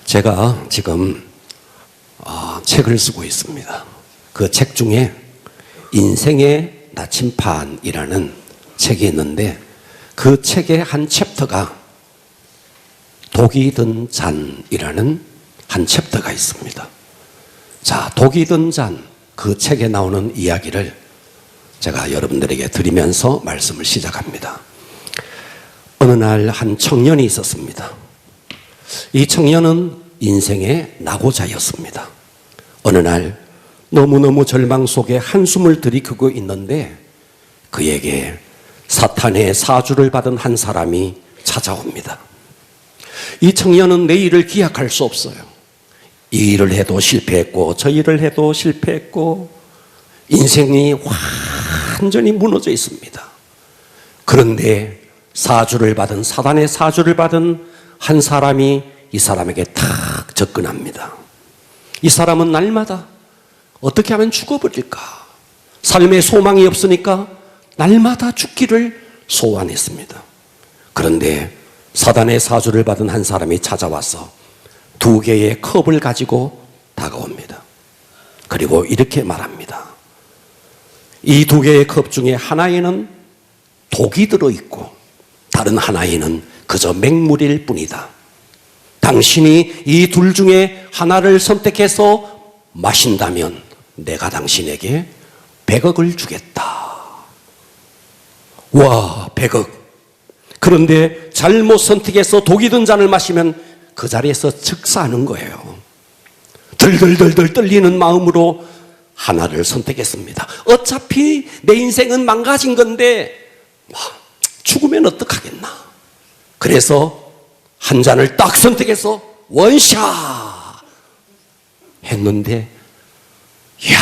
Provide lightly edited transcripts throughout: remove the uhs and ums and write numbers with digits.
제가 지금 책을 쓰고 있습니다. 그 책 중에 인생의 나침판이라는 책이 있는데 그 책의 한 챕터가 독이 든 잔이라는 한 챕터가 있습니다. 자, 독이 든 잔, 그 책에 나오는 이야기를 제가 여러분들에게 드리면서 말씀을 시작합니다. 어느 날 한 청년이 있었습니다. 이 청년은 인생의 낙오자였습니다. 어느 날 너무너무 절망 속에 한숨을 들이키고 있는데 그에게 사탄의 사주를 받은 한 사람이 찾아옵니다. 이 청년은 내일을 기약할 수 없어요. 이 일을 해도 실패했고 저 일을 해도 실패했고 인생이 완전히 무너져 있습니다. 그런데 사단의 사주를 받은 한 사람이 이 사람에게 탁 접근합니다. 이 사람은 날마다 어떻게 하면 죽어버릴까? 삶에 소망이 없으니까 날마다 죽기를 소원했습니다. 그런데 사단의 사주를 받은 한 사람이 찾아와서 2개의 컵을 가지고 다가옵니다. 그리고 이렇게 말합니다. 이 2개의 컵 중에 하나에는 독이 들어있고 다른 하나에는 그저 맹물일 뿐이다. 당신이 이 둘 중에 하나를 선택해서 마신다면 내가 당신에게 100억을 주겠다. 와, 100억. 그런데 잘못 선택해서 독이 든 잔을 마시면 그 자리에서 즉사하는 거예요. 덜덜덜덜 떨리는 마음으로 하나를 선택했습니다. 어차피 내 인생은 망가진 건데 죽으면 어떡하겠나. 그래서 한 잔을 딱 선택해서 원샷 했는데 이야,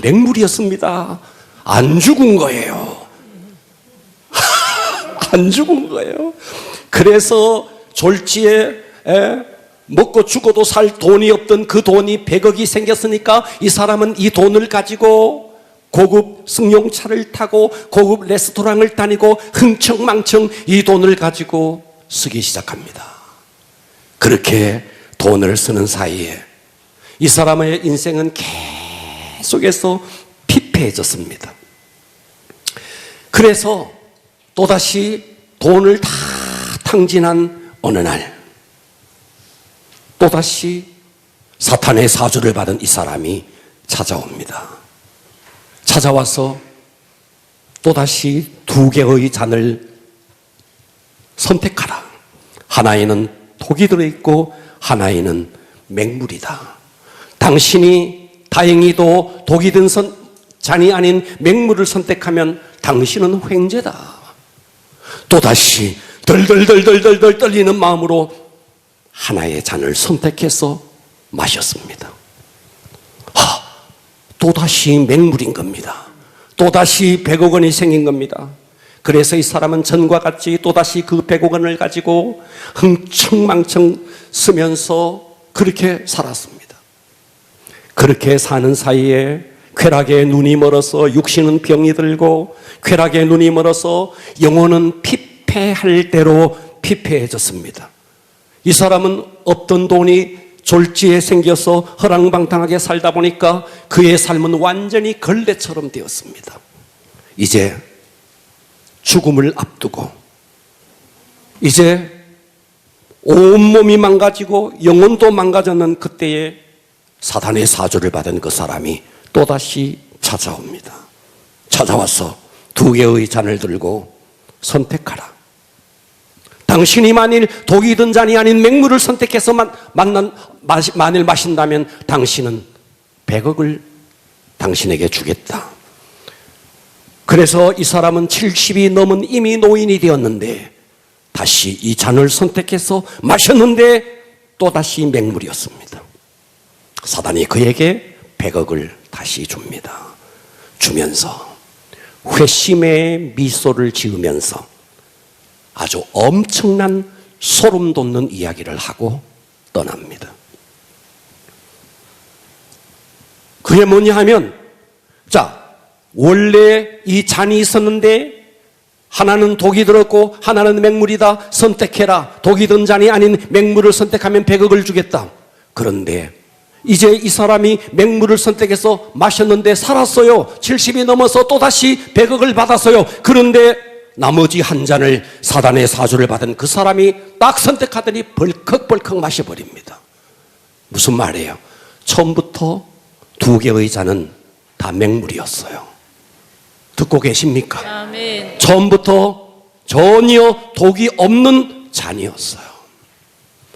맹물이었습니다. 안 죽은 거예요. 안 죽은 거예요. 그래서 졸지에 먹고 죽어도 살 돈이 없던 그 돈이 100억이 생겼으니까 이 사람은 이 돈을 가지고 고급 승용차를 타고 고급 레스토랑을 다니고 흥청망청 이 돈을 가지고 쓰기 시작합니다. 그렇게 돈을 쓰는 사이에 이 사람의 인생은 계속해서 피폐해졌습니다. 그래서 또다시 돈을 다 탕진한 어느 날 또다시 사탄의 사주를 받은 이 사람이 찾아옵니다. 찾아와서 또다시 2개의 잔을 선택하라. 하나에는 독이 들어있고 하나에는 맹물이다. 당신이 다행히도 독이 든 잔이 아닌 맹물을 선택하면 당신은 횡재다. 또다시 덜덜덜덜덜 떨리는 마음으로 하나의 잔을 선택해서 마셨습니다. 또다시 맹물인 겁니다. 또다시 100억 원이 생긴 겁니다. 그래서 이 사람은 전과 같이 또다시 그 100억 원을 가지고 흥청망청 쓰면서 그렇게 살았습니다. 그렇게 사는 사이에 쾌락에 눈이 멀어서 육신은 병이 들고 쾌락에 눈이 멀어서 영혼은 피폐할 대로 피폐해졌습니다. 이 사람은 없던 돈이 졸지에 생겨서 허랑방탕하게 살다 보니까 그의 삶은 완전히 걸레처럼 되었습니다. 이제 죽음을 앞두고 이제 온몸이 망가지고 영혼도 망가졌는 그때에 사탄의 사주를 받은 그 사람이 또다시 찾아옵니다. 찾아와서 2개의 잔을 들고 선택하라. 당신이 만일 독이 든 잔이 아닌 맹물을 선택해서 만일 마신다면 당신은 100억을 당신에게 주겠다. 그래서 이 사람은 70이 넘은 이미 노인이 되었는데 다시 이 잔을 선택해서 마셨는데 또다시 맹물이었습니다. 사단이 그에게 100억을 다시 줍니다. 주면서 회심의 미소를 지으면서 아주 엄청난 소름 돋는 이야기를 하고 떠납니다. 그게 뭐냐 하면, 자, 원래 이 잔이 있었는데 하나는 독이 들었고 하나는 맹물이다. 선택해라. 독이 든 잔이 아닌 맹물을 선택하면 100억을 주겠다. 그런데 이제 이 사람이 맹물을 선택해서 마셨는데 살았어요. 70이 넘어서 또다시 100억을 받았어요. 그런데 나머지 한 잔을 사단의 사주를 받은 그 사람이 딱 선택하더니 벌컥벌컥 마셔버립니다. 무슨 말이에요? 처음부터 2개의 잔은 다 맹물이었어요. 듣고 계십니까? 아멘. 처음부터 전혀 독이 없는 잔이었어요.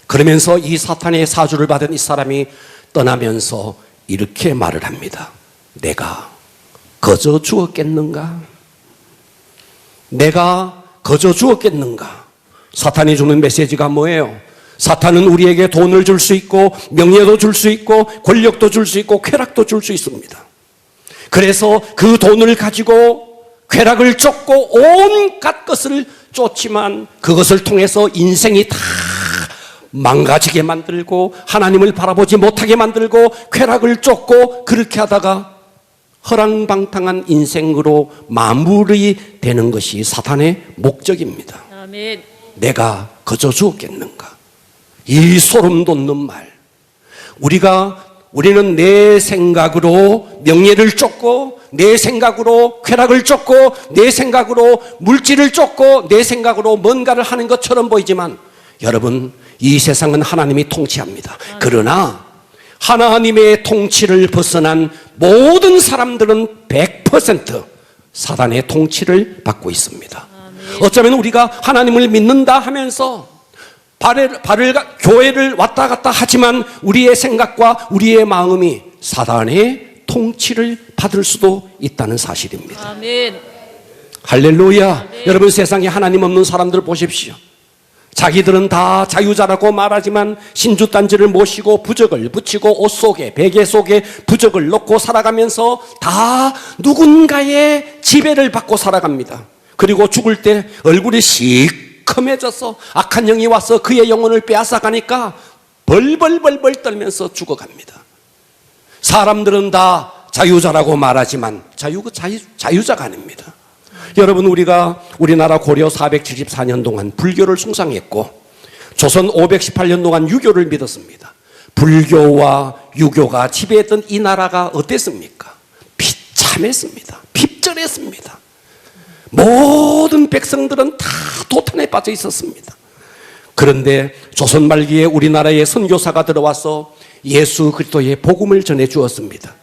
그러면서 이 사탄의 사주를 받은 이 사람이 떠나면서 이렇게 말을 합니다. 내가 거저 죽었겠는가? 내가 거저 죽었겠는가? 사탄이 주는 메시지가 뭐예요? 사탄은 우리에게 돈을 줄 수 있고 명예도 줄 수 있고 권력도 줄 수 있고 쾌락도 줄 수 있습니다. 그래서 그 돈을 가지고 쾌락을 쫓고 온갖 것을 쫓지만 그것을 통해서 인생이 다 망가지게 만들고 하나님을 바라보지 못하게 만들고 쾌락을 쫓고 그렇게 하다가 허랑방탕한 인생으로 마무리되는 것이 사탄의 목적입니다. 아멘. 내가 거저 죽었겠는가? 이 소름 돋는 말. 우리는 내 생각으로 명예를 쫓고 내 생각으로 쾌락을 쫓고 내 생각으로 물질을 쫓고 내 생각으로 뭔가를 하는 것처럼 보이지만 여러분, 이 세상은 하나님이 통치합니다. 그러나 하나님의 통치를 벗어난 모든 사람들은 100% 사단의 통치를 받고 있습니다. 어쩌면 우리가 하나님을 믿는다 하면서 교회를 왔다 갔다 하지만 우리의 생각과 우리의 마음이 사단의 통치를 받을 수도 있다는 사실입니다. 아멘. 할렐루야. 아멘. 여러분, 세상에 하나님 없는 사람들 보십시오. 자기들은 다 자유자라고 말하지만 신주단지를 모시고 부적을 붙이고 옷 속에 베개 속에 부적을 넣고 살아가면서 다 누군가의 지배를 받고 살아갑니다. 그리고 죽을 때 얼굴이 시커매져서 악한 영이 와서 그의 영혼을 빼앗아가니까 벌벌벌벌 떨면서 죽어갑니다. 사람들은 다 자유자라고 말하지만 자유자가 아닙니다. 여러분, 우리나라 고려 474년 동안 불교를 숭상했고 조선 518년 동안 유교를 믿었습니다. 불교와 유교가 지배했던 이 나라가 어땠습니까? 비참했습니다. 핍절했습니다. 모든 백성들은 다 도탄에 빠져 있었습니다. 그런데 조선 말기에 우리나라에 선교사가 들어와서 예수 그리스도의 복음을 전해 주었습니다.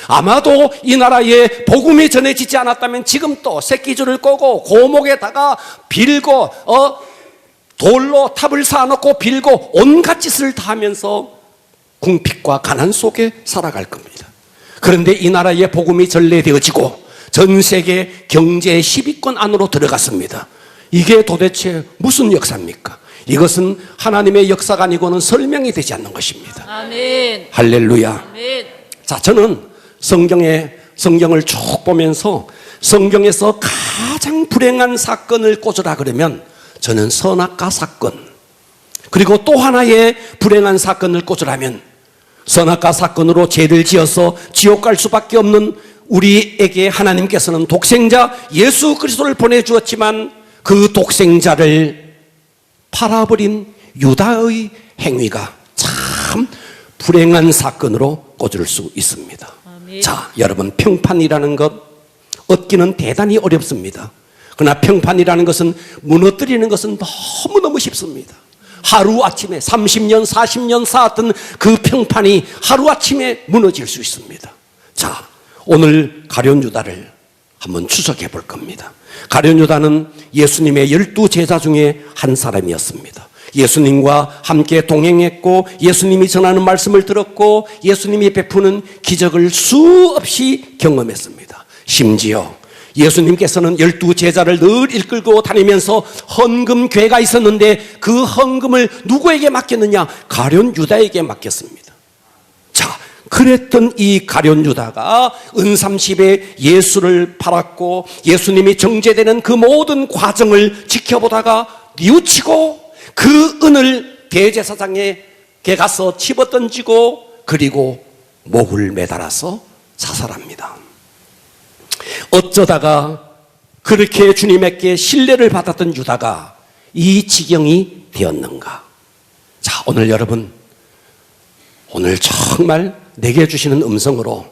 아마도 이 나라에 복음이 전해지지 않았다면 지금 또 새끼줄을 꼬고 고목에다가 빌고 돌로 탑을 쌓아놓고 빌고 온갖 짓을 다 하면서 궁핍과 가난 속에 살아갈 겁니다. 그런데 이 나라에 복음이 전래되어지고 전 세계 경제 10위권 안으로 들어갔습니다. 이게 도대체 무슨 역사입니까? 이것은 하나님의 역사가 아니고는 설명이 되지 않는 것입니다. 아멘. 할렐루야. 아멘. 자, 저는 성경을 쭉 보면서 성경에서 가장 불행한 사건을 꽂으라 그러면 저는 선악과 사건, 그리고 또 하나의 불행한 사건을 꽂으라면 선악과 사건으로 죄를 지어서 지옥 갈 수밖에 없는 우리에게 하나님께서는 독생자 예수 그리스도를 보내주었지만 그 독생자를 팔아버린 유다의 행위가 참 불행한 사건으로 꽂을 수 있습니다. 아멘. 자, 여러분, 평판이라는 것 얻기는 대단히 어렵습니다. 그러나 평판이라는 것은 무너뜨리는 것은 너무너무 쉽습니다. 하루아침에 30년 40년 쌓았던 그 평판이 하루아침에 무너질 수 있습니다. 자, 오늘 가룟 유다를 한번 추적해 볼 겁니다. 가룟 유다는 예수님의 12제자 중에 한 사람이었습니다. 예수님과 함께 동행했고 예수님이 전하는 말씀을 들었고 예수님이 베푸는 기적을 수없이 경험했습니다. 심지어 예수님께서는 12제자를 늘 이끌고 다니면서 헌금궤가 있었는데 그 헌금을 누구에게 맡겼느냐? 가룟 유다에게 맡겼습니다. 자, 그랬던 이 가룟 유다가 은삼십에 예수를 팔았고 예수님이 정죄되는 그 모든 과정을 지켜보다가 뉘우치고 그 은을 대제사장에게 가서 집어던지고 그리고 목을 매달아서 자살합니다. 어쩌다가 그렇게 주님에게 신뢰를 받았던 유다가 이 지경이 되었는가? 자, 오늘 여러분, 오늘 정말 내게 주시는 음성으로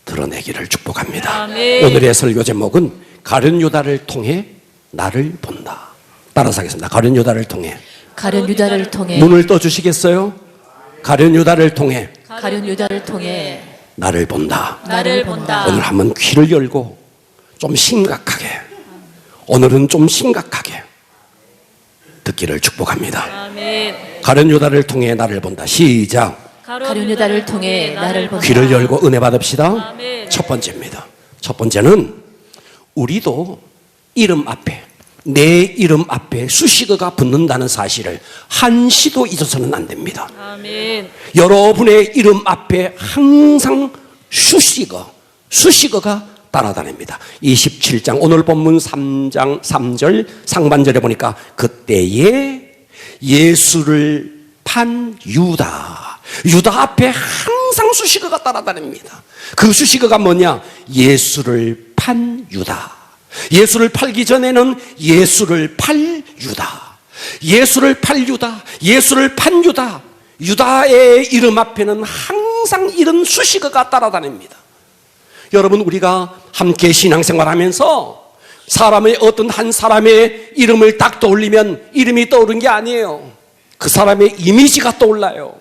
드러내기를 축복합니다. 아멘. 오늘의 설교 제목은 가룟 유다를 통해 나를 본다. 따라서 하겠습니다. 가룟 유다를 통해. 가룟 유다를 통해 눈을 떠 주시겠어요? 가룟 유다를 통해 가룟 유다를 통해 나를 본다. 나를 본다. 오늘 한번 귀를 열고 좀 심각하게, 오늘은 좀 심각하게 듣기를 축복합니다. 아멘. 가룟 유다를 통해 나를 본다. 시작. 가룟 유다를 통해 나를 본다. 귀를 열고 은혜 받읍시다. 아멘. 첫 번째입니다. 첫 번째는 우리도 이름 앞에, 내 이름 앞에 수식어가 붙는다는 사실을 한시도 잊어서는 안 됩니다. 아멘. 여러분의 이름 앞에 항상 수식어가 따라다닙니다. 27장 오늘 본문 3장 3절 상반절에 보니까 그때에 예수를 판 유다 앞에 항상 수식어가 따라다닙니다. 그 수식어가 뭐냐? 예수를 판 유다. 예수를 팔기 전에는 예수를 팔 유다. 예수를 팔 유다. 예수를 판 유다. 유다의 이름 앞에는 항상 이런 수식어가 따라다닙니다. 여러분, 우리가 함께 신앙생활하면서 사람의 어떤 한 사람의 이름을 딱 떠올리면 이름이 떠오른 게 아니에요. 그 사람의 이미지가 떠올라요.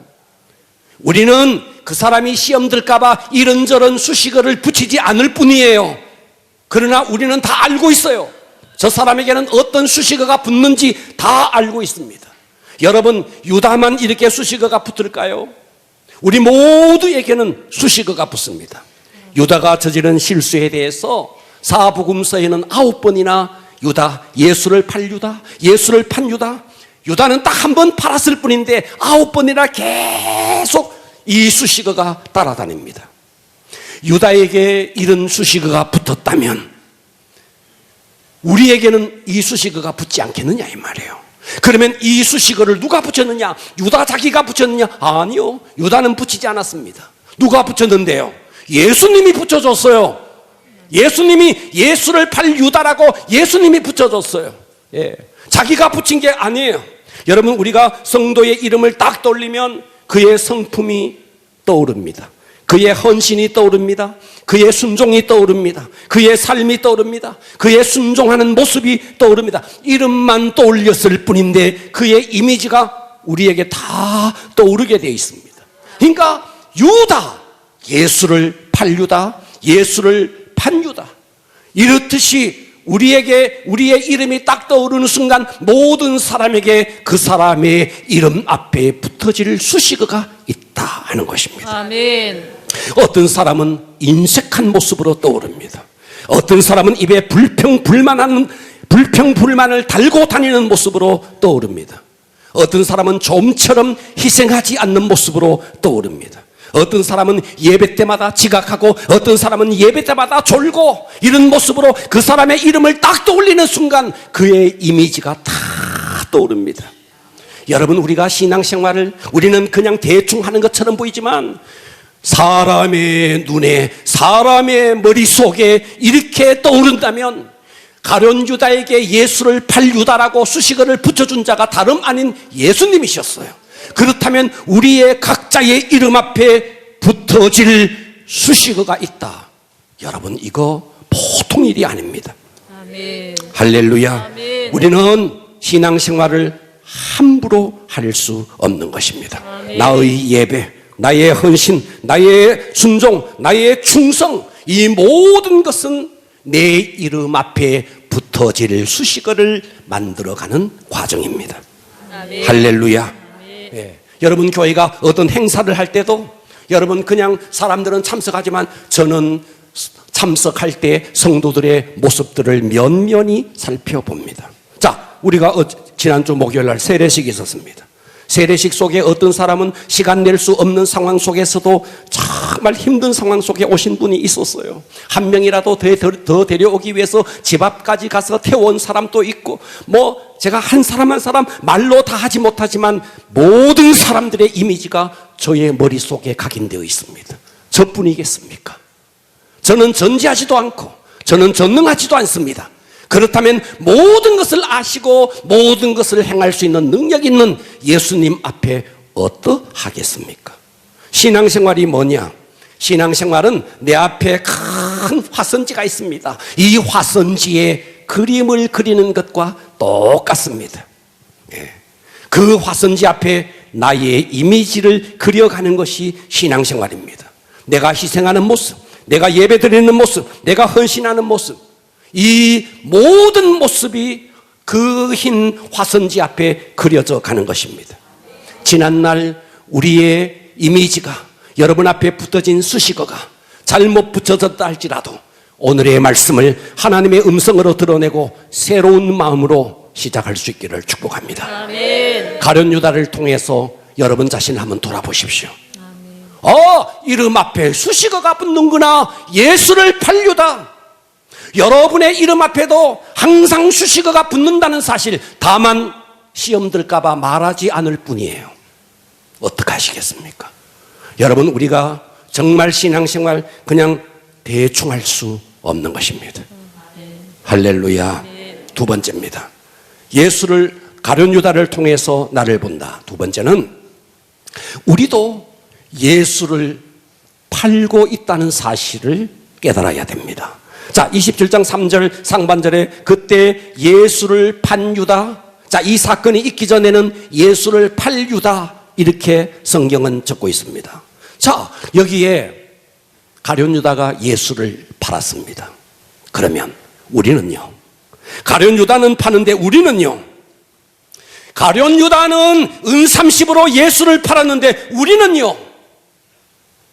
우리는 그 사람이 시험 들까봐 이런저런 수식어를 붙이지 않을 뿐이에요. 그러나 우리는 다 알고 있어요. 저 사람에게는 어떤 수식어가 붙는지 다 알고 있습니다. 여러분, 유다만 이렇게 수식어가 붙을까요? 우리 모두에게는 수식어가 붙습니다. 유다가 저지른 실수에 대해서 사복음서에는 9번이나 유다, 예수를 팔 유다, 예수를 판 유다, 유다는 딱 한 번 팔았을 뿐인데 9번이나 계속 이 수식어가 따라다닙니다. 유다에게 이런 수식어가 붙었다면 우리에게는 이 수식어가 붙지 않겠느냐 이 말이에요. 그러면 이 수식어를 누가 붙였느냐? 유다 자기가 붙였느냐? 아니요, 유다는 붙이지 않았습니다. 누가 붙였는데요? 예수님이 붙여줬어요. 예수님이 예수를 팔 유다라고 예수님이 붙여줬어요. 예. 자기가 붙인 게 아니에요. 여러분, 우리가 성도의 이름을 딱 떠올리면 그의 성품이 떠오릅니다. 그의 헌신이 떠오릅니다. 그의 순종이 떠오릅니다. 그의 삶이 떠오릅니다. 그의 순종하는 모습이 떠오릅니다. 이름만 떠올렸을 뿐인데 그의 이미지가 우리에게 다 떠오르게 되어 있습니다. 그러니까 유다, 예수를 팔 유다, 예수를 판 유다, 이렇듯이 우리에게 우리의 이름이 딱 떠오르는 순간 모든 사람에게 그 사람의 이름 앞에 붙어질 수식어가 있다 하는 것입니다. 아멘. 어떤 사람은 인색한 모습으로 떠오릅니다. 어떤 사람은 입에 불평불만을 달고 다니는 모습으로 떠오릅니다. 어떤 사람은 좀처럼 희생하지 않는 모습으로 떠오릅니다. 어떤 사람은 예배 때마다 지각하고 어떤 사람은 예배 때마다 졸고, 이런 모습으로 그 사람의 이름을 딱 떠올리는 순간 그의 이미지가 다 떠오릅니다. 여러분, 우리가 신앙생활을 우리는 그냥 대충 하는 것처럼 보이지만 사람의 눈에, 사람의 머릿속에 이렇게 떠오른다면 가룟 유다에게 예수를 팔 유다라고 수식어를 붙여준 자가 다름 아닌 예수님이셨어요. 그렇다면 우리의 각자의 이름 앞에 붙어질 수식어가 있다. 여러분, 이거 보통 일이 아닙니다. 아멘. 할렐루야. 아멘. 우리는 신앙생활을 함부로 할 수 없는 것입니다. 아멘. 나의 예배, 나의 헌신, 나의 순종, 나의 충성, 이 모든 것은 내 이름 앞에 붙어질 수식어를 만들어가는 과정입니다. 아멘. 할렐루야. 예. 여러분, 교회가 어떤 행사를 할 때도 여러분, 그냥 사람들은 참석하지만 저는 참석할 때 성도들의 모습들을 면면히 살펴봅니다. 자, 우리가 지난주 목요일 날 세례식이 있었습니다. 세례식 속에 어떤 사람은 시간 낼 수 없는 상황 속에서도 정말 힘든 상황 속에 오신 분이 있었어요. 한 명이라도 더 데려오기 위해서 집 앞까지 가서 태워온 사람도 있고, 제가 한 사람 한 사람 말로 다 하지 못하지만 모든 사람들의 이미지가 저의 머릿속에 각인되어 있습니다. 저뿐이겠습니까? 저는 전지하지도 않고 저는 전능하지도 않습니다. 그렇다면 모든 것을 아시고 모든 것을 행할 수 있는 능력 있는 예수님 앞에 어떠하겠습니까? 신앙생활이 뭐냐? 신앙생활은 내 앞에 큰 화선지가 있습니다. 이 화선지에 그림을 그리는 것과 똑같습니다. 그 화선지 앞에 나의 이미지를 그려가는 것이 신앙생활입니다. 내가 희생하는 모습, 내가 예배드리는 모습, 내가 헌신하는 모습, 이 모든 모습이 그 흰 화선지 앞에 그려져 가는 것입니다. 지난날 우리의 이미지가 여러분 앞에 붙어진 수식어가 잘못 붙여졌다 할지라도 오늘의 말씀을 하나님의 음성으로 드러내고 새로운 마음으로 시작할 수 있기를 축복합니다. 아멘. 가룟 유다를 통해서 여러분 자신을 한번 돌아보십시오. 이름 앞에 수식어가 붙는구나. 예수를 팔유다. 여러분의 이름 앞에도 항상 수식어가 붙는다는 사실, 다만 시험 들까봐 말하지 않을 뿐이에요. 어떻게 하시겠습니까? 여러분, 우리가 정말 신앙생활 그냥 대충 할 수 없는 것입니다. 할렐루야. 두 번째입니다. 예수를 가룟 유다를 통해서 나를 본다. 두 번째는 우리도 예수를 팔고 있다는 사실을 깨달아야 됩니다. 자, 27장 3절 상반절에 그때 예수를 판 유다. 자, 이 사건이 있기 전에는 예수를 팔 유다 이렇게 성경은 적고 있습니다. 자, 여기에 가룟 유다가 예수를 팔았습니다. 그러면 우리는요? 가룟 유다는 파는데 우리는요? 가룟 유다는 은 30으로 예수를 팔았는데 우리는요?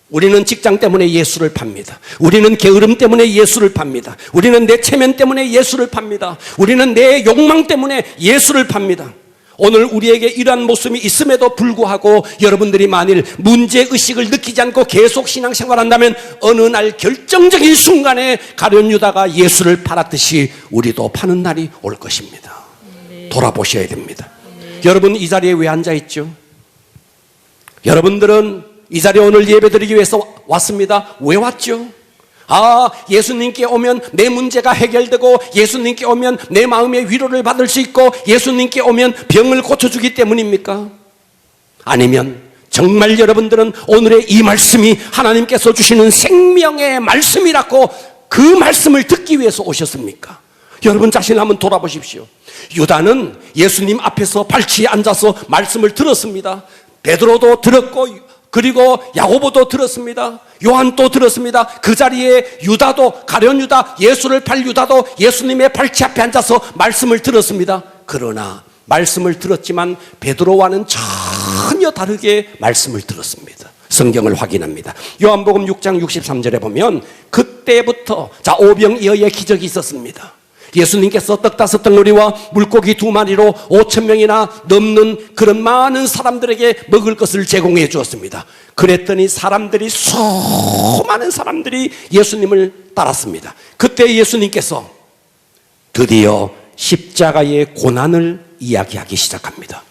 우리는 직장 때문에 예수를 팝니다. 우리는 게으름 때문에 예수를 팝니다. 우리는 내 체면 때문에 예수를 팝니다. 우리는 내 욕망 때문에 예수를 팝니다. 오늘 우리에게 이러한 모습이 있음에도 불구하고 여러분들이 만일 문제의식을 느끼지 않고 계속 신앙생활한다면 어느 날 결정적인 순간에 가룟 유다가 예수를 팔았듯이 우리도 파는 날이 올 것입니다. 돌아보셔야 됩니다. 여러분, 이 자리에 왜 앉아있죠? 여러분들은 이 자리에 오늘 예배드리기 위해서 왔습니다. 왜 왔죠? 예수님께 오면 내 문제가 해결되고 예수님께 오면 내 마음의 위로를 받을 수 있고 예수님께 오면 병을 고쳐주기 때문입니까? 아니면 정말 여러분들은 오늘의 이 말씀이 하나님께서 주시는 생명의 말씀이라고 그 말씀을 듣기 위해서 오셨습니까? 여러분 자신을 한번 돌아보십시오. 유다는 예수님 앞에서 발치에 앉아서 말씀을 들었습니다. 베드로도 들었고 그리고 야고보도 들었습니다. 요한도 들었습니다. 그 자리에 유다도, 가룟 유다, 예수를 팔 유다도 예수님의 발치 앞에 앉아서 말씀을 들었습니다. 그러나 말씀을 들었지만 베드로와는 전혀 다르게 말씀을 들었습니다. 성경을 확인합니다. 요한복음 6장 63절에 보면 그때부터 오병이어의 기적이 있었습니다. 예수님께서 떡 5덩어리와 물고기 2마리로 5,000명이나 넘는 그런 많은 사람들에게 먹을 것을 제공해 주었습니다. 그랬더니 수많은 사람들이 예수님을 따랐습니다. 그때 예수님께서 드디어 십자가의 고난을 이야기하기 시작합니다.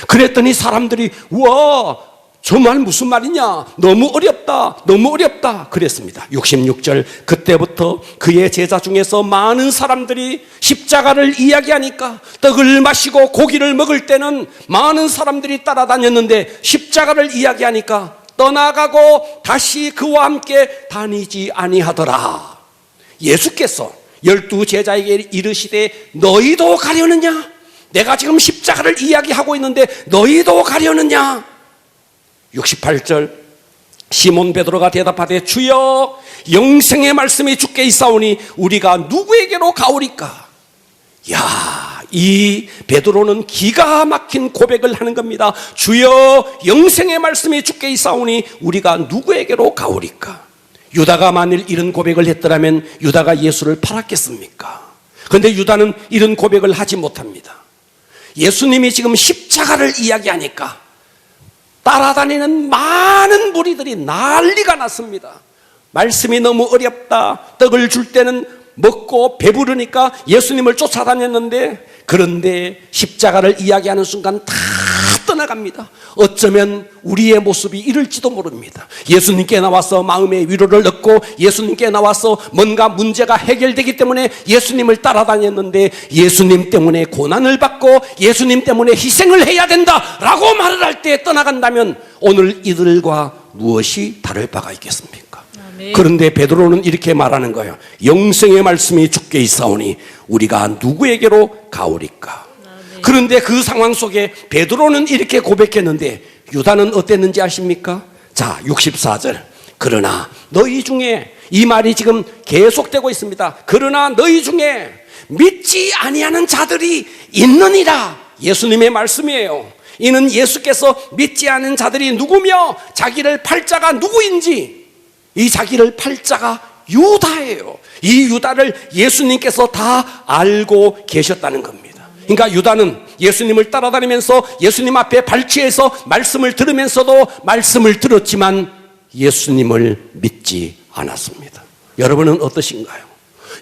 그랬더니 사람들이 우와, 저 말 무슨 말이냐? 너무 어렵다 그랬습니다. 66절 그때부터 그의 제자 중에서 많은 사람들이 십자가를 이야기하니까 떡을 마시고 고기를 먹을 때는 많은 사람들이 따라다녔는데 십자가를 이야기하니까 떠나가고 다시 그와 함께 다니지 아니하더라. 예수께서 12 제자에게 이르시되 너희도 가려느냐? 내가 지금 십자가를 이야기하고 있는데 너희도 가려느냐? 68절 시몬 베드로가 대답하되 주여 영생의 말씀이 주께 있사오니 우리가 누구에게로 가오리까? 이 베드로는 기가 막힌 고백을 하는 겁니다. 주여 영생의 말씀이 주께 있사오니 우리가 누구에게로 가오리까? 유다가 만일 이런 고백을 했더라면 유다가 예수를 팔았겠습니까? 그런데 유다는 이런 고백을 하지 못합니다. 예수님이 지금 십자가를 이야기하니까 따라다니는 많은 무리들이 난리가 났습니다. 말씀이 너무 어렵다. 떡을 줄 때는 먹고 배부르니까 예수님을 쫓아다녔는데 그런데 십자가를 이야기하는 순간 다 떠나갑니다. 어쩌면 우리의 모습이 이럴지도 모릅니다. 예수님께 나와서 마음의 위로를 얻고 예수님께 나와서 뭔가 문제가 해결되기 때문에 예수님을 따라다녔는데 예수님 때문에 고난을 받고 예수님 때문에 희생을 해야 된다라고 말을 할 때 떠나간다면 오늘 이들과 무엇이 다를 바가 있겠습니까? 아멘. 그런데 베드로는 이렇게 말하는 거예요. 영생의 말씀이 주께 있사오니 우리가 누구에게로 가오리까? 그런데 그 상황 속에 베드로는 이렇게 고백했는데 유다는 어땠는지 아십니까? 자, 64절. 그러나 너희 중에, 이 말이 지금 계속되고 있습니다. 그러나 너희 중에 믿지 아니하는 자들이 있느니라. 예수님의 말씀이에요. 이는 예수께서 믿지 않은 자들이 누구며 자기를 팔 자가 누구인지, 이 자기를 팔 자가 유다예요. 이 유다를 예수님께서 다 알고 계셨다는 겁니다. 그러니까 유다는 예수님을 따라다니면서 예수님 앞에 발치해서 말씀을 들으면서도 말씀을 들었지만 예수님을 믿지 않았습니다. 여러분은 어떠신가요?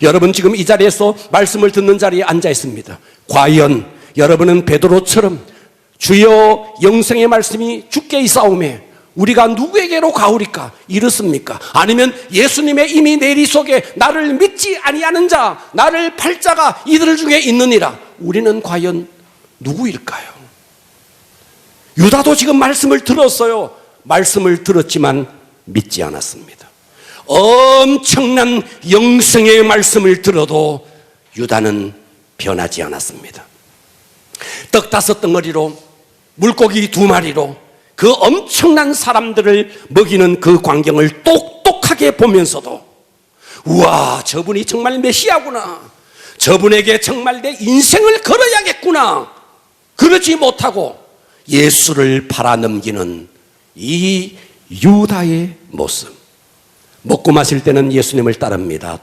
여러분 지금 이 자리에서 말씀을 듣는 자리에 앉아 있습니다. 과연 여러분은 베드로처럼 주여 영생의 말씀이 주께 있사오매 우리가 누구에게로 가오리까 이렇습니까? 아니면 예수님의 이미 내리 속에 나를 믿지 아니하는 자, 나를 팔 자가 이들 중에 있느니라. 우리는 과연 누구일까요? 유다도 지금 말씀을 들었어요. 말씀을 들었지만 믿지 않았습니다. 엄청난 영생의 말씀을 들어도 유다는 변하지 않았습니다. 떡 5덩어리로 물고기 2마리로 그 엄청난 사람들을 먹이는 그 광경을 똑똑하게 보면서도 우와, 저분이 정말 메시아구나, 저분에게 정말 내 인생을 걸어야겠구나, 그러지 못하고 예수를 팔아넘기는 이 유다의 모습. 먹고 마실 때는 예수님을 따릅니다.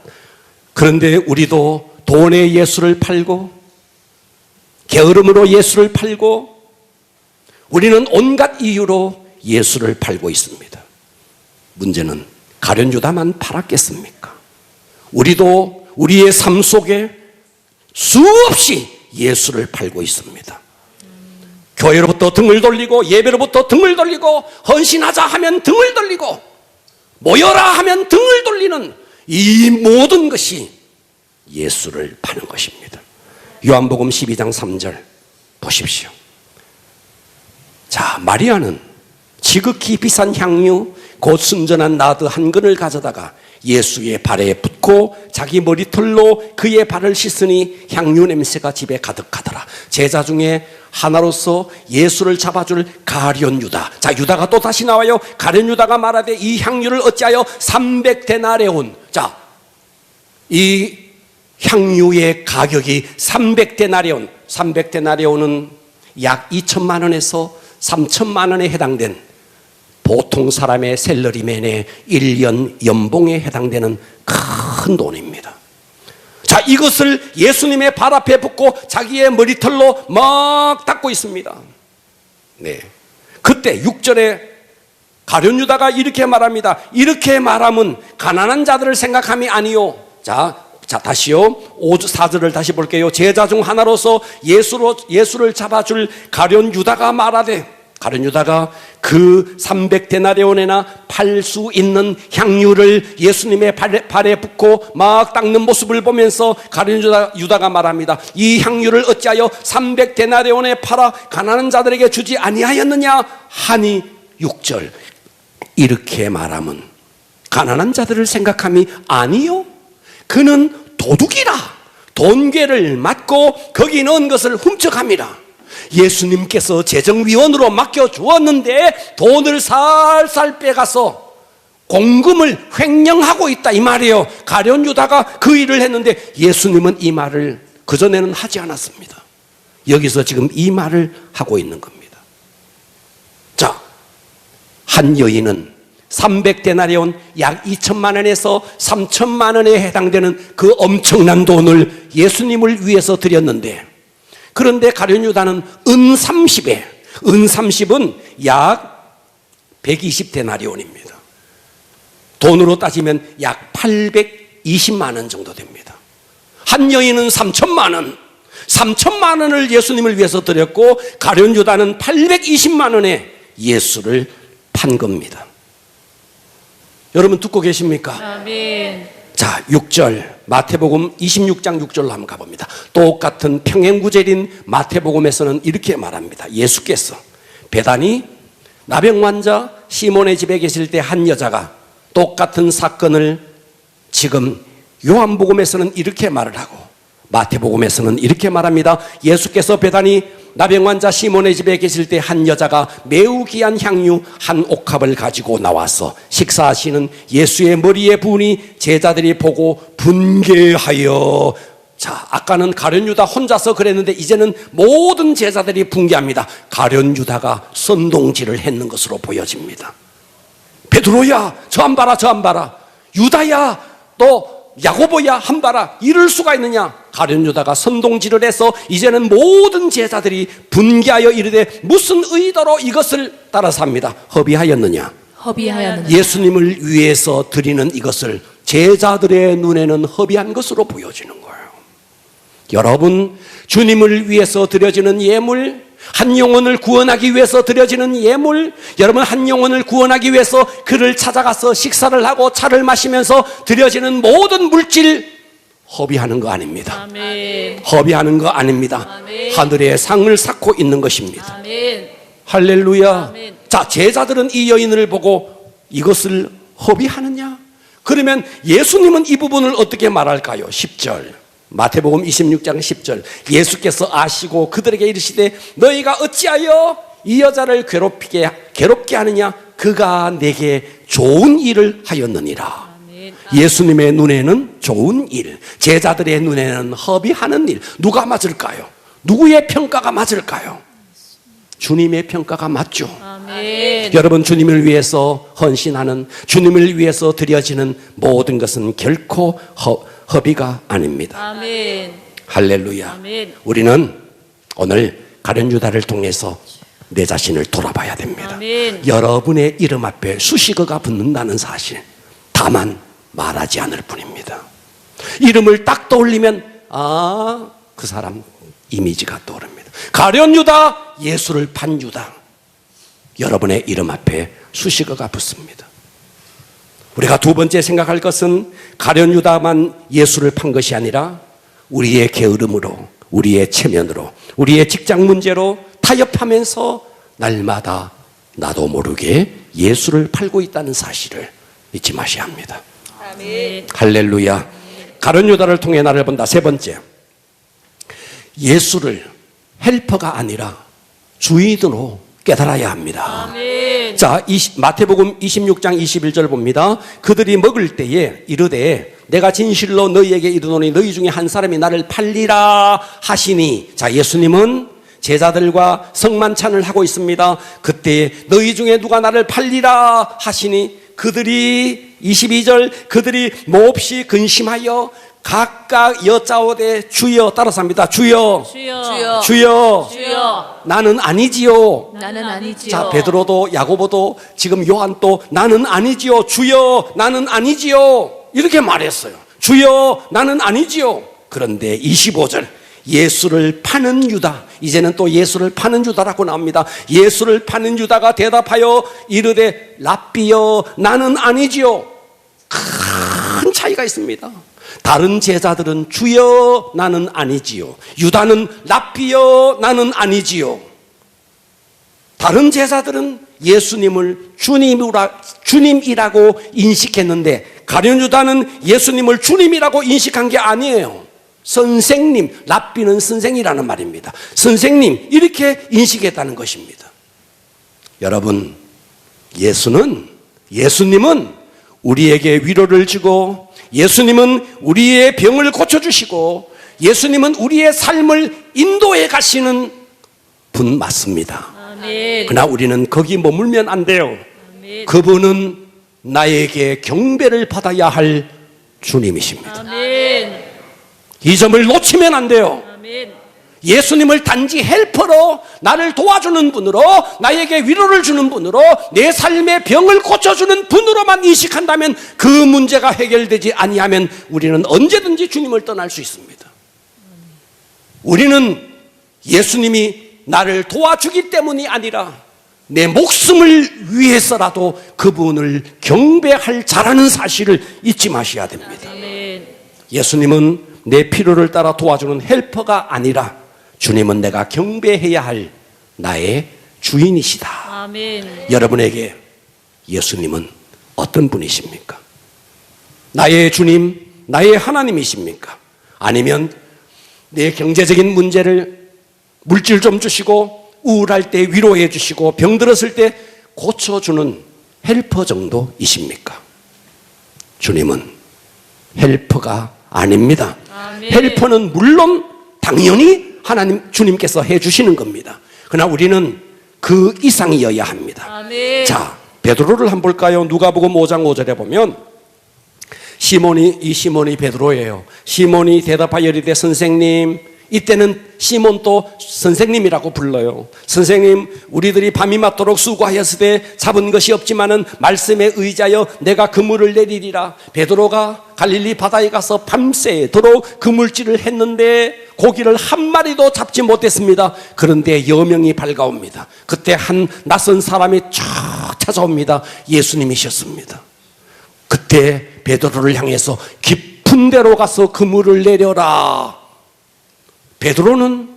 그런데 우리도 돈에 예수를 팔고 게으름으로 예수를 팔고 우리는 온갖 이유로 예수를 팔고 있습니다. 문제는 가룟 유다만 팔았겠습니까? 우리도 우리의 삶 속에 수없이 예수를 팔고 있습니다. 교회로부터 등을 돌리고 예배로부터 등을 돌리고 헌신하자 하면 등을 돌리고 모여라 하면 등을 돌리는 이 모든 것이 예수를 파는 것입니다. 요한복음 12장 3절 보십시오. 자, 마리아는 지극히 비싼 향유 곧 순전한 나드 한 근을 가져다가 예수의 발에 붓고 자기 머리털로 그의 발을 씻으니 향유 냄새가 집에 가득하더라. 제자 중에 하나로서 예수를 잡아줄 가룟 유다. 자, 유다가 또 다시 나와요. 가룟 유다가 말하되 이 향유를 어찌하여 300데나리온. 자, 이 향유의 가격이 300데나리온. 300데나리온은 약 2천만 원에서 3천만 원에 해당된 보통 사람의 샐러리맨의 1년 연봉에 해당되는 큰 돈입니다. 자, 이것을 예수님의 발 앞에 붓고 자기의 머리털로 막 닦고 있습니다. 네. 그때 6절에 가룟 유다가 이렇게 말합니다. 이렇게 말하면 가난한 자들을 생각함이 아니요. 자, 다시요. 4절을 다시 볼게요. 제자 중 하나로서 예수를 잡아줄 가룟 유다가 말하되, 가룟 유다가 그 300데나리온에나 팔 수 있는 향유를 예수님의 발에 붓고 막 닦는 모습을 보면서 가룟 유다가 말합니다. 이 향유를 어찌하여 300데나리온에 팔아 가난한 자들에게 주지 아니하였느냐 하니 6절. 이렇게 말하면 가난한 자들을 생각함이 아니요, 그는 도둑이라 돈괴를 맞고 거기 넣은 것을 훔쳐갑니다. 예수님께서 재정위원으로 맡겨주었는데 돈을 살살 빼가서 공금을 횡령하고 있다 이 말이에요. 가룟 유다가 그 일을 했는데 예수님은 이 말을 그전에는 하지 않았습니다. 여기서 지금 이 말을 하고 있는 겁니다. 자, 한 여인은 300데나리온 약 2천만 원에서 3천만 원에 해당되는 그 엄청난 돈을 예수님을 위해서 드렸는데, 그런데 가룟 유다는 은 30에, 은 30은 약 120데나리온입니다. 돈으로 따지면 약 820만 원 정도 됩니다. 한 여인은 3천만 원, 3천만 원을 예수님을 위해서 드렸고 가룟 유다는 820만 원에 예수를 판 겁니다. 여러분 듣고 계십니까? 아멘. 자, 6절 마태복음 26장 6절로 한번 가봅니다. 똑같은 평행구절인 마태복음에서는 이렇게 말합니다. 예수께서 베다니 나병 환자 시몬의 집에 계실 때 한 여자가 똑같은 사건을 지금 요한복음에서는 이렇게 말을 하고 마태복음에서는 이렇게 말합니다. 예수께서 베다니 나병 환자 시몬의 집에 계실 때 한 여자가 매우 귀한 향유 한 옥합을 가지고 나와서 식사하시는 예수의 머리에 부으니 제자들이 보고 분개하여. 자, 아까는 가룟 유다 혼자서 그랬는데 이제는 모든 제자들이 분개합니다. 가룟 유다가 선동질을 했는 것으로 보여집니다. 베드로야 저 한 봐라, 저 한 봐라. 유다야 또 야고보야 한 봐라. 이럴 수가 있느냐. 가룟 유다가 선동질을 해서 이제는 모든 제자들이 분개하여 이르되 무슨 의도로 이것을 따라서 합니다. 허비하였느냐. 허비하였느냐. 예수님을 위해서 드리는 이것을 제자들의 눈에는 허비한 것으로 보여지는 거예요. 여러분, 주님을 위해서 드려지는 예물, 한 영혼을 구원하기 위해서 드려지는 예물, 여러분 한 영혼을 구원하기 위해서 그를 찾아가서 식사를 하고 차를 마시면서 드려지는 모든 물질 허비하는 거 아닙니다. 아멘. 허비하는 거 아닙니다. 아멘. 하늘의 상을 쌓고 있는 것입니다. 아멘. 할렐루야. 아멘. 자, 제자들은 이 여인을 보고 이것을 허비하느냐? 그러면 예수님은 이 부분을 어떻게 말할까요? 10절 마태복음 26장 10절 예수께서 아시고 그들에게 이르시되 너희가 어찌하여 이 여자를 괴롭게 하느냐? 그가 내게 좋은 일을 하였느니라. 아멘. 예수님의 눈에는 좋은 일, 제자들의 눈에는 허비하는 일. 누가 맞을까요? 누구의 평가가 맞을까요? 주님의 평가가 맞죠. 아멘. 여러분, 주님을 위해서 헌신하는, 주님을 위해서 드려지는 모든 것은 결코 허비가 아닙니다. 아멘. 할렐루야. 아멘. 우리는 오늘 가룟 유다를 통해서 내 자신을 돌아봐야 됩니다. 아멘. 여러분의 이름 앞에 수식어가 붙는다는 사실, 다만 말하지 않을 뿐입니다. 이름을 딱 떠올리면 그 사람 이미지가 떠오릅니다. 가룟 유다, 예수를 판 유다. 여러분의 이름 앞에 수식어가 붙습니다. 우리가 두 번째 생각할 것은 가룟 유다만 예수를 판 것이 아니라 우리의 게으름으로, 우리의 체면으로, 우리의 직장 문제로 타협하면서 날마다 나도 모르게 예수를 팔고 있다는 사실을 잊지 마셔야 합니다. 아멘. 할렐루야. 가룟 유다를 통해 나를 본다. 세 번째, 예수를 헬퍼가 아니라 주인으로 깨달아야 합니다. 아멘. 자, 마태복음 26장 21절 봅니다. 그들이 먹을 때에 이르되 내가 진실로 너희에게 이르노니 너희 중에 한 사람이 나를 팔리라 하시니. 자, 예수님은 제자들과 성만찬을 하고 있습니다. 그때 너희 중에 누가 나를 팔리라 하시니 그들이 22절 그들이 몹시 근심하여 각각 여짜오되 주여. 따라서 합니다. 주여. 주여. 주여. 주여. 나는 아니지요. 나는 아니지요. 자, 베드로도 야고보도 지금 요한도 나는 아니지요. 주여, 나는 아니지요. 이렇게 말했어요. 주여, 나는 아니지요. 그런데 25절 예수를 파는 유다, 이제는 또 예수를 파는 유다라고 나옵니다. 예수를 파는 유다가 대답하여 이르되 랍비여, 나는 아니지요. 큰 차이가 있습니다. 다른 제자들은 주여, 나는 아니지요. 유다는 랍비여, 나는 아니지요. 다른 제자들은 예수님을 주님이라고 인식했는데 가룟 유다는 예수님을 주님이라고 인식한 게 아니에요. 선생님, 랍비는 선생이라는 말입니다. 선생님, 이렇게 인식했다는 것입니다. 여러분, 예수님은 우리에게 위로를 주고, 예수님은 우리의 병을 고쳐주시고, 예수님은 우리의 삶을 인도해 가시는 분 맞습니다. 아멘. 그러나 우리는 거기 머물면 안 돼요. 아멘. 그분은 나에게 경배를 받아야 할 주님이십니다. 아멘. 이 점을 놓치면 안 돼요. 아멘. 예수님을 단지 헬퍼로, 나를 도와주는 분으로, 나에게 위로를 주는 분으로, 내 삶의 병을 고쳐주는 분으로만 인식한다면 그 문제가 해결되지 아니하면 우리는 언제든지 주님을 떠날 수 있습니다. 우리는 예수님이 나를 도와주기 때문이 아니라 내 목숨을 위해서라도 그분을 경배할 자라는 사실을 잊지 마셔야 됩니다. 아멘. 예수님은 내 필요를 따라 도와주는 헬퍼가 아니라 주님은 내가 경배해야 할 나의 주인이시다. 아멘. 여러분에게 예수님은 어떤 분이십니까? 나의 주님, 나의 하나님이십니까? 아니면 내 경제적인 문제를 물질 좀 주시고 우울할 때 위로해 주시고 병들었을 때 고쳐주는 헬퍼 정도이십니까? 주님은 헬퍼가 아닙니다. 아멘. 헬퍼는 물론 당연히 하나님 주님께서 해주시는 겁니다. 그러나 우리는 그 이상이어야 합니다. 아멘. 자, 베드로를 한번 볼까요? 누가복음 5장 5절에 보면 시몬이 베드로예요. 시몬이 대답하여 이르되 선생님, 이때는 시몬도 선생님이라고 불러요. 선생님, 우리들이 밤이 맞도록 수고하였으되 잡은 것이 없지만은 말씀에 의지하여 내가 그물을 내리리라. 베드로가 갈릴리 바다에 가서 밤새도록 그물질을 했는데 고기를 한 마리도 잡지 못했습니다. 그런데 여명이 밝아옵니다. 그때 한 낯선 사람이 쫙 찾아옵니다. 예수님이셨습니다. 그때 베드로를 향해서 깊은 데로 가서 그물을 내려라. 베드로는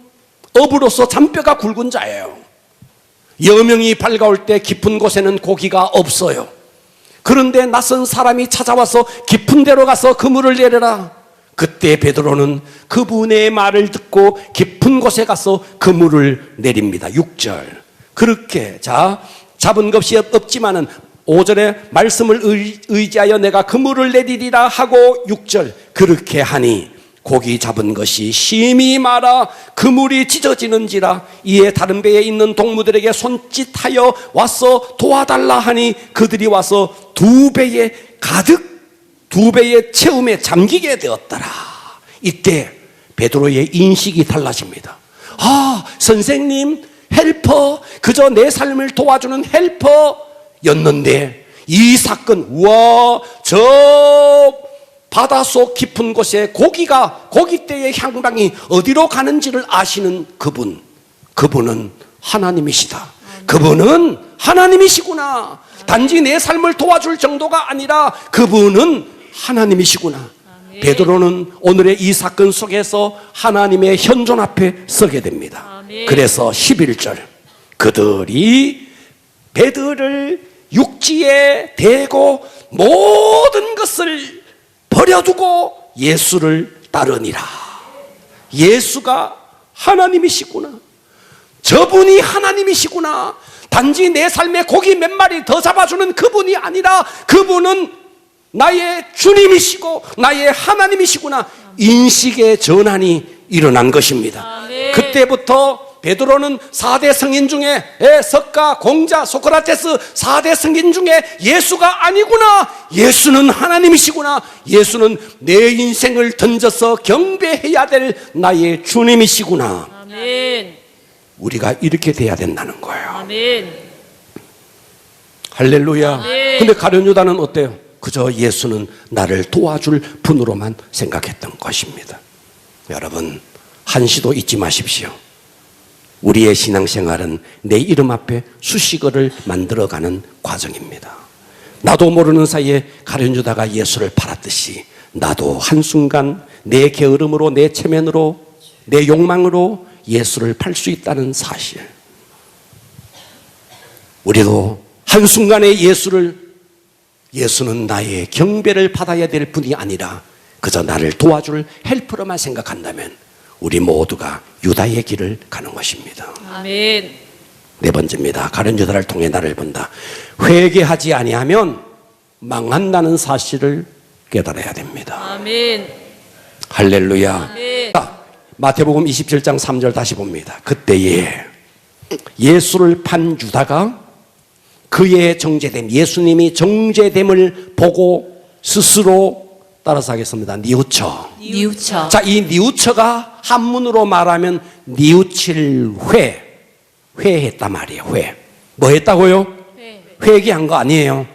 어부로서 잔뼈가 굵은 자예요. 여명이 밝아올 때 깊은 곳에는 고기가 없어요. 그런데 낯선 사람이 찾아와서 깊은 데로 가서 그물을 내려라. 그때 베드로는 그분의 말을 듣고 깊은 곳에 가서 그물을 내립니다. 6절. 그렇게 잡은 것이 없지만은 5절에 말씀을 의지하여 내가 그물을 내리리라 하고 6절. 그렇게 하니 고기 잡은 것이 심히 많아 그물이 찢어지는지라. 이에 다른 배에 있는 동무들에게 손짓하여 와서 도와달라 하니 그들이 와서 두 배에 채움에 잠기게 되었더라. 이때 베드로의 인식이 달라집니다. 아, 선생님, 헬퍼, 그저 내 삶을 도와주는 헬퍼였는데 이 사건, 저 바닷속 깊은 곳에 고기떼의 향방이 어디로 가는지를 아시는 그분은 하나님이시다. 그분은 하나님이시구나. 단지 내 삶을 도와줄 정도가 아니라 그분은 하나님이시구나. 베드로는 오늘의 이 사건 속에서 하나님의 현존 앞에 서게 됩니다. 그래서 11절, 그들이 배들을 육지에 대고 모든 것을 버려두고 예수를 따르니라. 예수가 하나님이시구나. 저분이 하나님이시구나. 단지 내 삶에 고기 몇 마리 더 잡아주는 그분이 아니라 그분은 나의 주님이시고 나의 하나님이시구나. 인식의 전환이 일어난 것입니다. 그때부터 베드로는 4대 성인 중에 석가, 공자, 소크라테스 4대 성인 중에 예수가 아니구나. 예수는 하나님이시구나. 예수는 내 인생을 던져서 경배해야 될 나의 주님이시구나. 아멘. 우리가 이렇게 돼야 된다는 거예요. 아멘. 할렐루야. 아멘. 근데 가룟 유다는 어때요? 그저 예수는 나를 도와줄 분으로만 생각했던 것입니다. 여러분, 한시도 잊지 마십시오. 우리의 신앙생활은 내 이름 앞에 수식어를 만들어가는 과정입니다. 나도 모르는 사이에 가룟 유다가 예수를 팔았듯이 나도 한순간 내 게으름으로, 내 체면으로, 내 욕망으로 예수를 팔 수 있다는 사실. 우리도 한순간에 예수는 나의 경배를 받아야 될 분이 아니라 그저 나를 도와줄 헬퍼로만 생각한다면 우리 모두가 유다의 길을 가는 것입니다. 아멘. 네 번째입니다. 가룟 유다를 통해 나를 본다. 회개하지 아니하면 망한다는 사실을 깨달아야 됩니다. 아멘. 할렐루야. 아멘. 마태복음 27장 3절 다시 봅니다. 그때에 예수를 판 유다가 그의 정죄됨, 예수님이 정죄됨을 보고 스스로 따라서 하겠습니다. 뉘우쳐. 자, 이 뉘우쳐가 한문으로 말하면 뉘우칠 회했단 말이에요. 뭐 했다고요? 회개한 거 아니에요.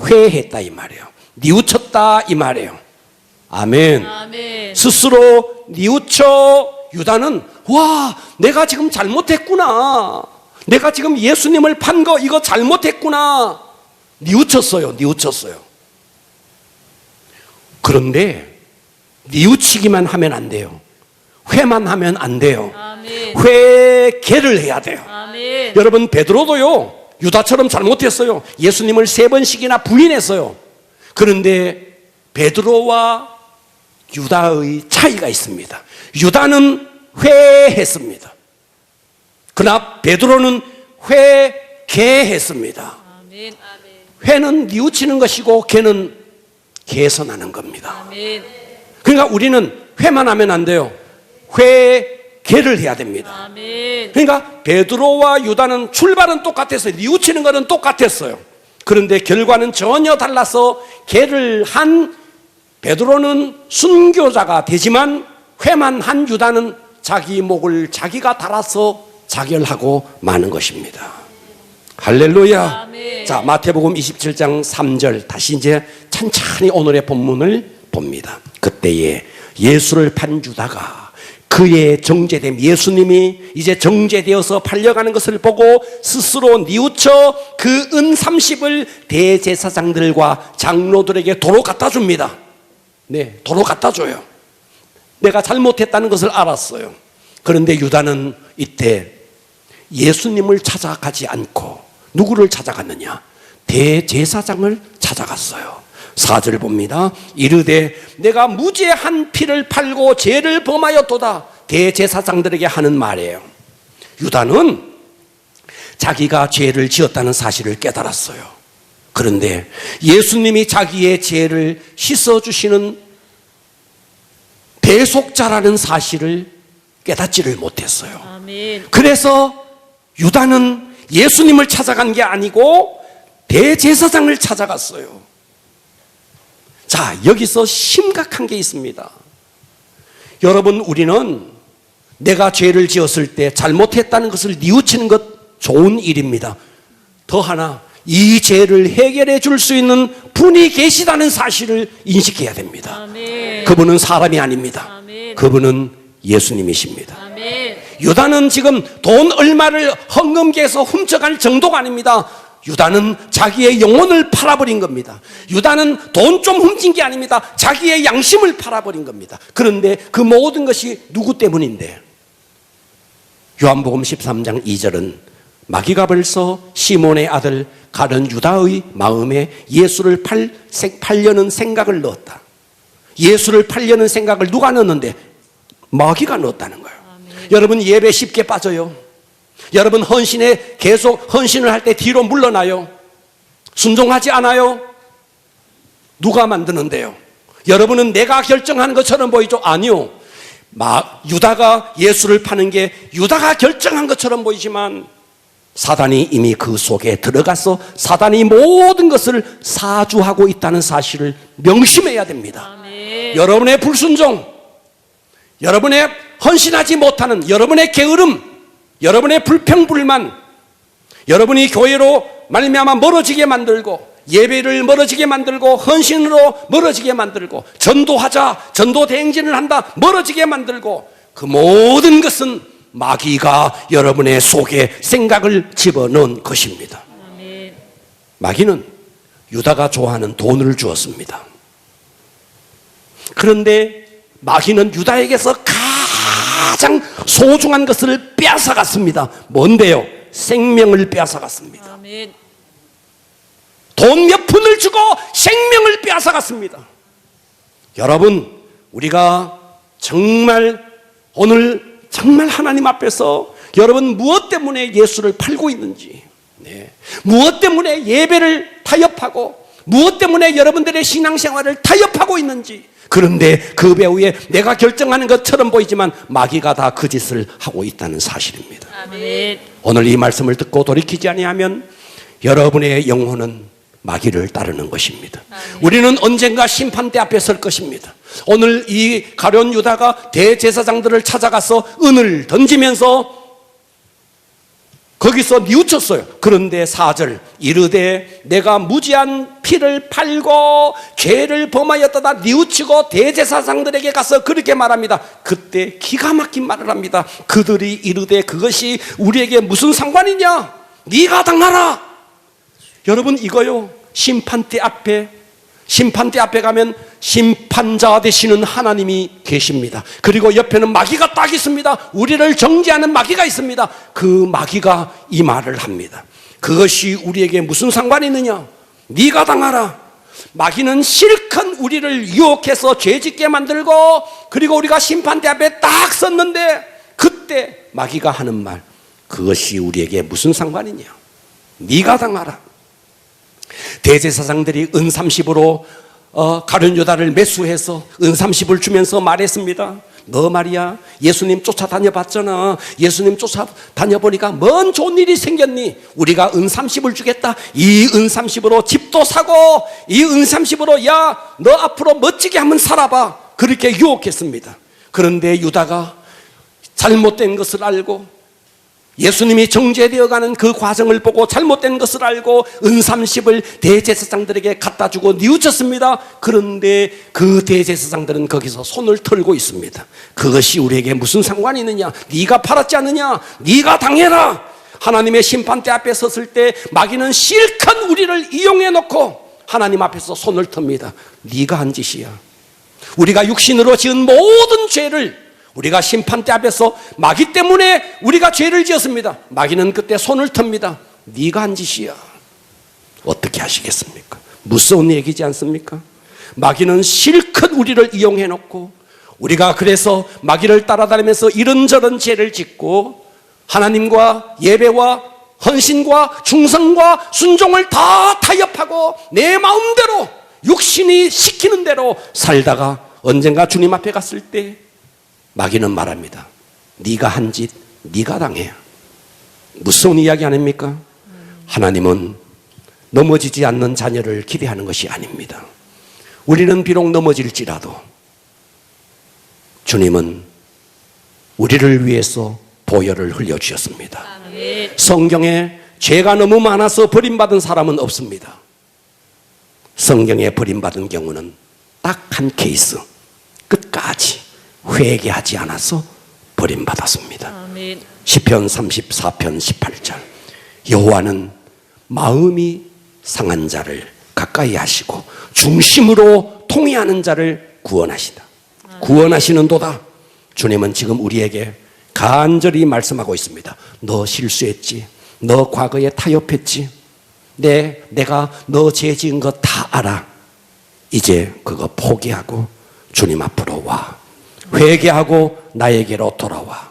회했다 이 말이에요. 뉘우쳤다 이 말이에요. 아멘. 아멘. 스스로 뉘우쳐 유다는 와, 내가 지금 잘못했구나. 내가 지금 예수님을 판 거 이거 잘못했구나. 뉘우쳤어요. 그런데 뉘우치기만 하면 안 돼요. 회만 하면 안 돼요. 아멘. 회개를 해야 돼요. 아멘. 여러분, 베드로도요, 유다처럼 잘못했어요. 예수님을 3번씩이나 부인했어요. 그런데 베드로와 유다의 차이가 있습니다. 유다는 회했습니다. 그러나 베드로는 회개했습니다. 아멘. 회는 뉘우치는 것이고 개는 개선하는 겁니다. 아멘. 그러니까 우리는 회만 하면 안 돼요. 회개를 해야 됩니다. 아멘. 그러니까 베드로와 유다는 출발은 똑같았어요. 뉘우치는 것은 똑같았어요. 그런데 결과는 전혀 달라서 개를 한 베드로는 순교자가 되지만 회만 한 유다는 자기 목을 자기가 달아서 자결하고 마는 것입니다. 할렐루야. 아멘. 자, 마태복음 27장 3절 다시 이제 천천히 오늘의 본문을 봅니다. 그때에 예수를 판 유다가 그의 정죄됨, 예수님이 이제 정죄되어서 팔려가는 것을 보고 스스로 뉘우쳐 그 은 30을 대제사장들과 장로들에게 도로 갖다 줍니다. 네, 도로 갖다 줘요. 내가 잘못했다는 것을 알았어요. 그런데 유다는 이때 예수님을 찾아가지 않고 누구를 찾아갔느냐? 대제사장을 찾아갔어요. 4절 봅니다. 이르되 내가 무죄한 피를 팔고 죄를 범하였도다. 대제사장들에게 하는 말이에요. 유다는 자기가 죄를 지었다는 사실을 깨달았어요. 그런데 예수님이 자기의 죄를 씻어주시는 대속자라는 사실을 깨닫지를 못했어요. 아멘. 그래서 유다는 예수님을 찾아간 게 아니고 대제사장을 찾아갔어요. 자, 여기서 심각한 게 있습니다. 여러분, 우리는 내가 죄를 지었을 때 잘못했다는 것을 뉘우치는 것 좋은 일입니다. 더 하나, 이 죄를 해결해 줄 수 있는 분이 계시다는 사실을 인식해야 됩니다. 아멘. 그분은 사람이 아닙니다. 아멘. 그분은 예수님이십니다. 아멘. 유다는 지금 돈 얼마를 헌금기에서 훔쳐갈 정도가 아닙니다. 유다는 자기의 영혼을 팔아버린 겁니다. 유다는 돈 좀 훔친 게 아닙니다. 자기의 양심을 팔아버린 겁니다. 그런데 그 모든 것이 누구 때문인데? 요한복음 13장 2절은 마귀가 벌써 시몬의 아들 가룟 유다의 마음에 예수를 팔려는 생각을 넣었다. 예수를 팔려는 생각을 누가 넣었는데? 마귀가 넣었다는 거예요. 아멘. 여러분, 예배 쉽게 빠져요. 여러분, 헌신에 계속 헌신을 할 때 뒤로 물러나요. 순종하지 않아요. 누가 만드는데요? 여러분은 내가 결정하는 것처럼 보이죠? 아니요. 유다가 예수를 파는 게 유다가 결정한 것처럼 보이지만 사단이 이미 그 속에 들어가서 사단이 모든 것을 사주하고 있다는 사실을 명심해야 됩니다. 아멘. 여러분의 불순종, 여러분의 헌신하지 못하는 여러분의 게으름, 여러분의 불평불만, 여러분이 교회로 말미암아 멀어지게 만들고 예배를 멀어지게 만들고 헌신으로 멀어지게 만들고 전도하자, 전도 대행진을 한다 멀어지게 만들고 그 모든 것은 마귀가 여러분의 속에 생각을 집어넣은 것입니다. 아멘. 마귀는 유다가 좋아하는 돈을 주었습니다. 그런데 마귀는 유다에게서 가장 소중한 것을 빼앗아갔습니다. 뭔데요? 생명을 빼앗아갔습니다. 아멘. 돈 몇 푼을 주고 생명을 빼앗아갔습니다. 여러분, 우리가 정말 오늘 정말 하나님 앞에서 여러분 무엇 때문에 예수를 팔고 있는지, 무엇 때문에 예배를 타협하고 무엇 때문에 여러분들의 신앙생활을 타협하고 있는지, 그런데 그 배후에 내가 결정하는 것처럼 보이지만 마귀가 다 그 짓을 하고 있다는 사실입니다. 아멘. 오늘 이 말씀을 듣고 돌이키지 아니하면 여러분의 영혼은 마귀를 따르는 것입니다. 우리는 언젠가 심판대 앞에 설 것입니다. 오늘 이 가룟 유다가 대제사장들을 찾아가서 은을 던지면서 거기서 뉘우쳤어요. 그런데 4절 이르되 내가 무죄한 피를 팔고 죄를 범하였다가 뉘우치고 대제사장들에게 가서 그렇게 말합니다. 그때 기가 막힌 말을 합니다. 그들이 이르되 그것이 우리에게 무슨 상관이냐? 네가 당하라. 여러분, 이거요, 심판대 앞에 가면 심판자 되시는 하나님이 계십니다. 그리고 옆에는 마귀가 딱 있습니다. 우리를 정죄하는 마귀가 있습니다. 그 마귀가 이 말을 합니다. 그것이 우리에게 무슨 상관이 있느냐? 네가 당하라. 마귀는 실컷 우리를 유혹해서 죄짓게 만들고, 그리고 우리가 심판대 앞에 딱 섰는데 그때 마귀가 하는 말, 그것이 우리에게 무슨 상관이냐? 네가 당하라. 대제사장들이 은 30으로 가룟 유다를 매수해서 은 30을 주면서 말했습니다. 너 말이야, 예수님 쫓아다녀봤잖아. 예수님 쫓아다녀보니까 뭔 좋은 일이 생겼니? 우리가 은 30을 주겠다. 이 은 30으로 집도 사고, 이 은 30으로 야, 너 앞으로 멋지게 한번 살아봐. 그렇게 유혹했습니다. 그런데 유다가 잘못된 것을 알고, 예수님이 정죄되어가는 그 과정을 보고 잘못된 것을 알고 은 30을 대제사장들에게 갖다 주고 뉘우쳤습니다. 그런데 그 대제사장들은 거기서 손을 털고 있습니다. 그것이 우리에게 무슨 상관이 있느냐? 네가 팔았지 않느냐? 네가 당해라. 하나님의 심판대 앞에 섰을 때 마귀는 실컷 우리를 이용해 놓고 하나님 앞에서 손을 틉니다. 네가 한 짓이야. 우리가 육신으로 지은 모든 죄를 우리가 심판대 앞에서 마귀 때문에 우리가 죄를 지었습니다. 마귀는 그때 손을 틉니다. 네가 한 짓이야. 어떻게 하시겠습니까? 무서운 얘기지 않습니까? 마귀는 실컷 우리를 이용해 놓고, 우리가 그래서 마귀를 따라다니면서 이런저런 죄를 짓고 하나님과 예배와 헌신과 충성과 순종을 다 타협하고 내 마음대로 육신이 시키는 대로 살다가 언젠가 주님 앞에 갔을 때 마귀는 말합니다. 네가 한 짓 네가 당해. 무서운 이야기 아닙니까? 하나님은 넘어지지 않는 자녀를 기대하는 것이 아닙니다. 우리는 비록 넘어질지라도 주님은 우리를 위해서 보혈을 흘려주셨습니다. 성경에 죄가 너무 많아서 버림받은 사람은 없습니다. 성경에 버림받은 경우는 딱 한 케이스, 끝까지 회개하지 않아서 버림받았습니다. 아멘. 시편 34편 18절, 여호와는 마음이 상한 자를 가까이 하시고 중심으로 통회하는 자를 구원하시다. 구원하시는도다. 주님은 지금 우리에게 간절히 말씀하고 있습니다. 너 실수했지? 너 과거에 타협했지? 내가 너 죄 지은 거 다 알아. 이제 그거 포기하고 주님 앞으로 와. 회개하고 나에게로 돌아와.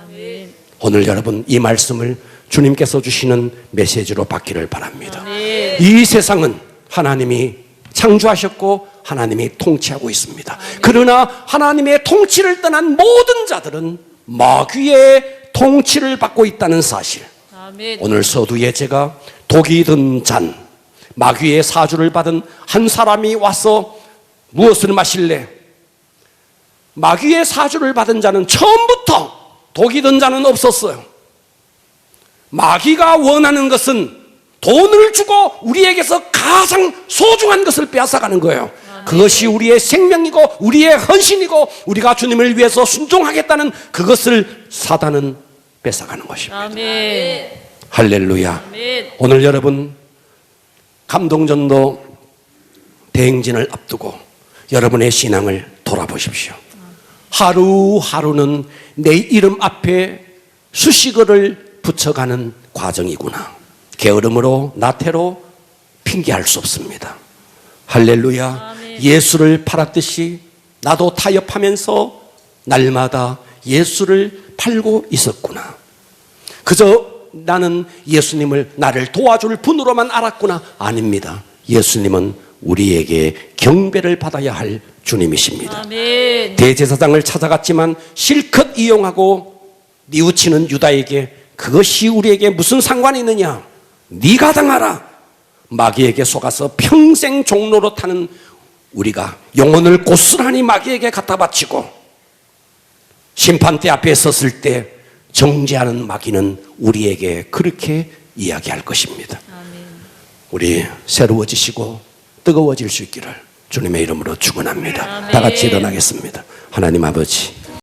아멘. 오늘 여러분 이 말씀을 주님께서 주시는 메시지로 받기를 바랍니다. 아멘. 이 세상은 하나님이 창조하셨고 하나님이 통치하고 있습니다. 그러나 하나님의 통치를 떠난 모든 자들은 마귀의 통치를 받고 있다는 사실. 아멘. 오늘 서두에 제가 독이 든 잔, 마귀의 사주를 받은 한 사람이 와서 무엇을 마실래? 마귀의 사주를 받은 자는 처음부터 독이 든 자는 없었어요. 마귀가 원하는 것은 돈을 주고 우리에게서 가장 소중한 것을 빼앗아가는 거예요. 그것이 우리의 생명이고 우리의 헌신이고 우리가 주님을 위해서 순종하겠다는 그것을 사단은 뺏어가는 것입니다. 아멘. 할렐루야. 아멘. 오늘 여러분 감동전도 대행진을 앞두고 여러분의 신앙을 돌아보십시오. 하루하루는 내 이름 앞에 수식어를 붙여가는 과정이구나. 게으름으로 나태로 핑계할 수 없습니다. 할렐루야. 아멘. 예수를 팔았듯이 나도 타협하면서 날마다 예수를 팔고 있었구나. 그저 나는 예수님을 나를 도와줄 분으로만 알았구나. 아닙니다. 예수님은 우리에게 경배를 받아야 할 주님이십니다. 아멘. 대제사장을 찾아갔지만 실컷 이용하고 뉘우치는 유다에게 그것이 우리에게 무슨 상관이 있느냐? 네가 당하라. 마귀에게 속아서 평생 종로로 타는 우리가 영혼을 고스란히 마귀에게 갖다 바치고 심판대 앞에 섰을 때 정죄하는 마귀는 우리에게 그렇게 이야기할 것입니다. 아멘. 우리 새로워지시고 뜨거워질 수 있기를 주님의 이름으로 축원합니다. 아멘. 다 같이 일어나겠습니다. 하나님 아버지,